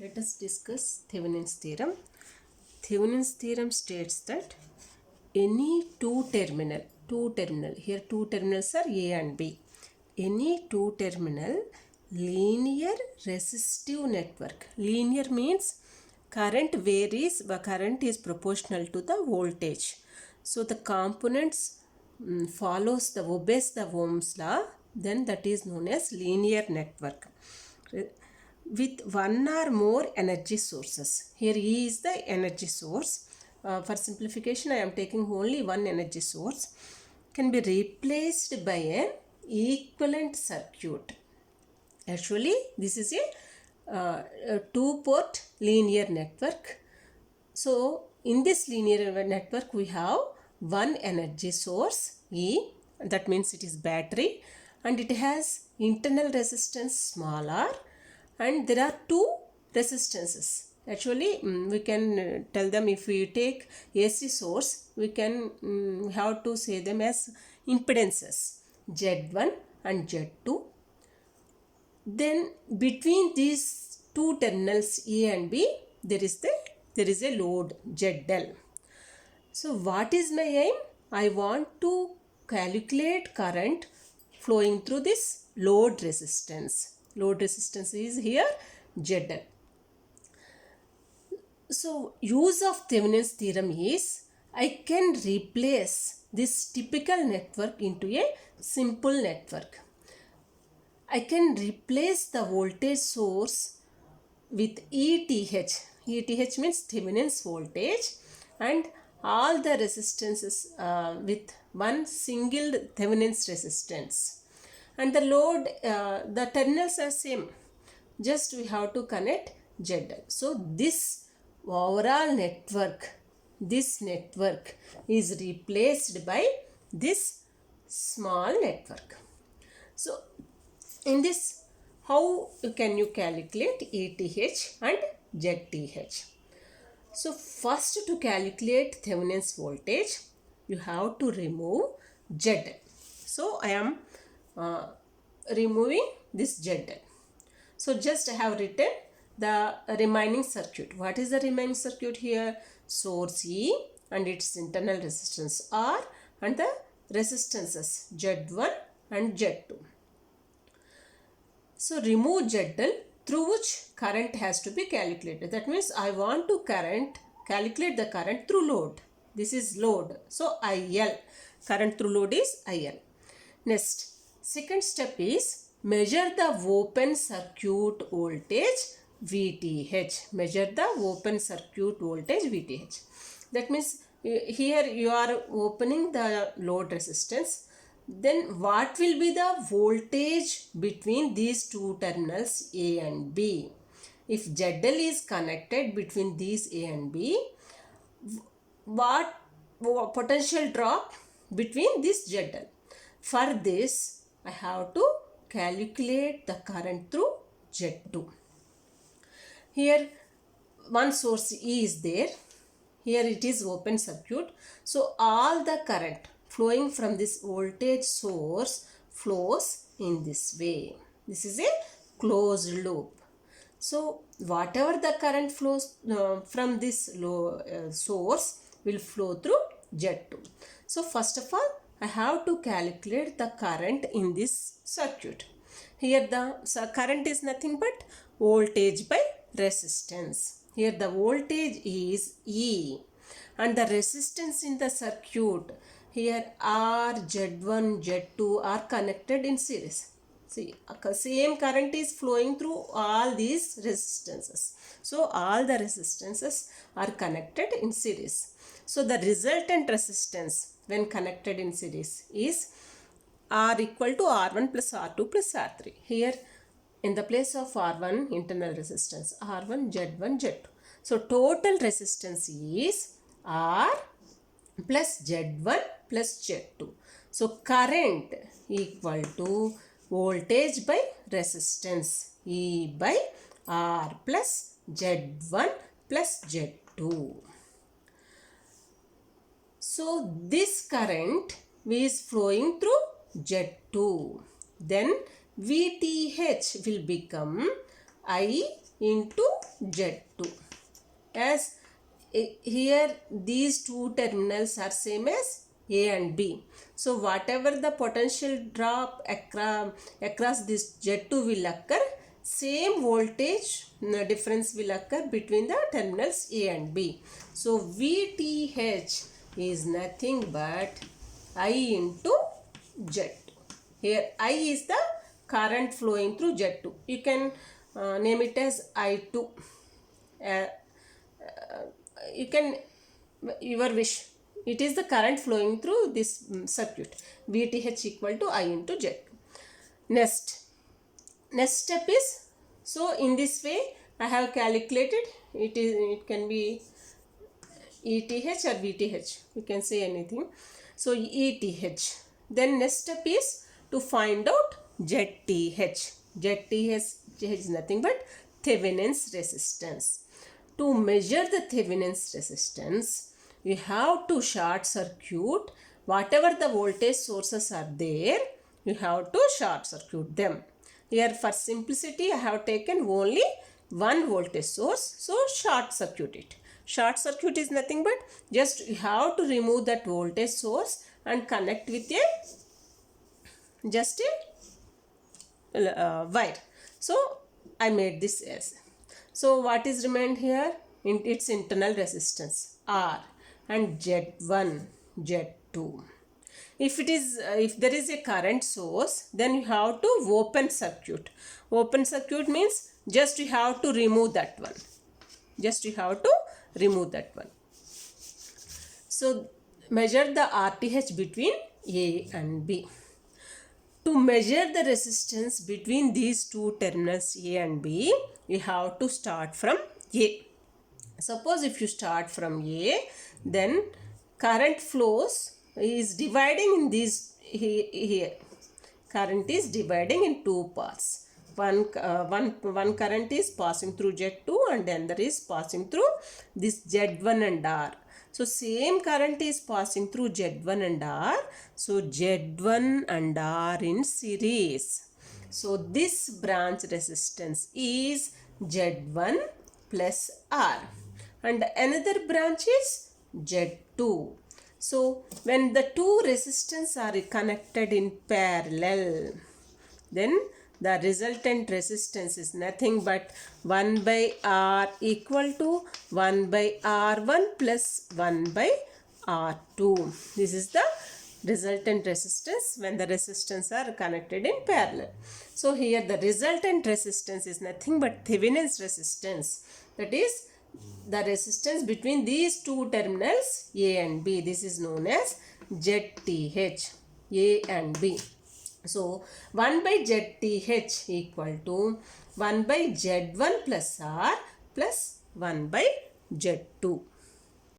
Let us discuss Thevenin's theorem. Thevenin's theorem states that any two terminal, here two terminals are A and B. Any two terminal linear resistive network. Linear means current is proportional to the voltage. So the components obeys the Ohm's law, then that is known as linear network with one or more energy sources. Here E is the energy source. For simplification, I am taking only one energy source. Can be replaced by an equivalent circuit. Actually, this is a two-port linear network. So, in this linear network, we have one energy source E, that means it is battery, and it has internal resistance small r, and there are two resistances. Actually, we can tell them, if we take AC source, we can have to say them as impedances Z1 and Z2. Then between these two terminals A and B, there is a load ZL. So what is my aim? I want to calculate current flowing through this load resistance. Load resistance is here ZL. So use of Thevenin's theorem is, I can replace this typical network into a simple network. I can replace the voltage source with ETH. ETH means Thevenin's voltage, and all the resistances with one single Thevenin's resistance. And the load, the terminals are same. Just we have to connect ZL. So this overall network, this network is replaced by this small network. So in this, how can you calculate ETH and ZTH? So first, to calculate Thevenin's voltage, you have to remove ZL. So I am removing this ZL. So just I have written the remaining circuit. What is the remaining circuit here? Source E and its internal resistance R, and the resistances Z1 and Z2. So remove ZL, through which current has to be calculated. That means I want to calculate the current through load. This is load. So IL. Current through load is IL. Next, second step is measure the open circuit voltage VTH. Measure the open circuit voltage VTH. That means here you are opening the load resistance. Then what will be the voltage between these two terminals A and B? If ZL is connected between these A and B, what potential drop between this ZL? For this, I have to calculate the current through Z2. Here one source E is there. Here it is open circuit. So all the current flowing from this voltage source flows in this way. This is a closed loop. So whatever the current flows from this source will flow through Z2. So first of all, I have to calculate the current in this circuit. Here the current is nothing but voltage by resistance. Here the voltage is E, and the resistance in the circuit, here R, Z1, Z2 are connected in series. See, same current is flowing through all these resistances. So all the resistances are connected in series. So the resultant resistance when connected in series is R equal to R1 plus R2 plus R3. Here in the place of R1 internal resistance, R1, Z1, Z2. So total resistance is R plus Z1 plus Z2. So current equal to voltage by resistance, E by R plus Z1 plus Z2. So this current is flowing through Z2. Then VTH will become I into Z2. As here these two terminals are same as A and B. So whatever the potential drop across this Z2 will occur, same voltage difference will occur between the terminals A and B. So VTH is nothing but I into Z2. Here I is the current flowing through Z2. You can name it as I2. You can, your wish. It is the current flowing through this circuit. VTH equal to I into Z2. Next step is, so in this way I have calculated, it can be ETH or VTH, you can say anything. So ETH. Then next step is to find out ZTH. ZTH is nothing but Thevenin's resistance. To measure the Thevenin's resistance, we have to short circuit whatever the voltage sources are there. You have to short circuit them. Here for simplicity I have taken only one voltage source, so short circuit it. Short circuit is nothing but just you have to remove that voltage source and connect with a just a wire. So I made this as. So what is remained here? In its internal resistance R and Z1, Z2. If there is a current source, then you have to open circuit. Open circuit means just you have to remove that one. Just you have to remove that one. So measure the RTH between A and B. To measure the resistance between these two terminals A and B, you have to start from A. Suppose if you start from A, then current flows is dividing in these here. Current is dividing in two parts. One current is passing through Z2 and the other is passing through this Z1 and R. So same current is passing through Z1 and R. So Z1 and R in series. So this branch resistance is Z1 plus R. And another branch is Z2. So when the two resistance are connected in parallel, then the resultant resistance is nothing but 1 by R equal to 1 by R1 plus 1 by R2. This is the resultant resistance when the resistance are connected in parallel. So here the resultant resistance is nothing but Thevenin's resistance. That is the resistance between these two terminals A and B. This is known as ZTH, A and B. So 1 by ZTH equal to 1 by Z1 plus R plus 1 by Z2.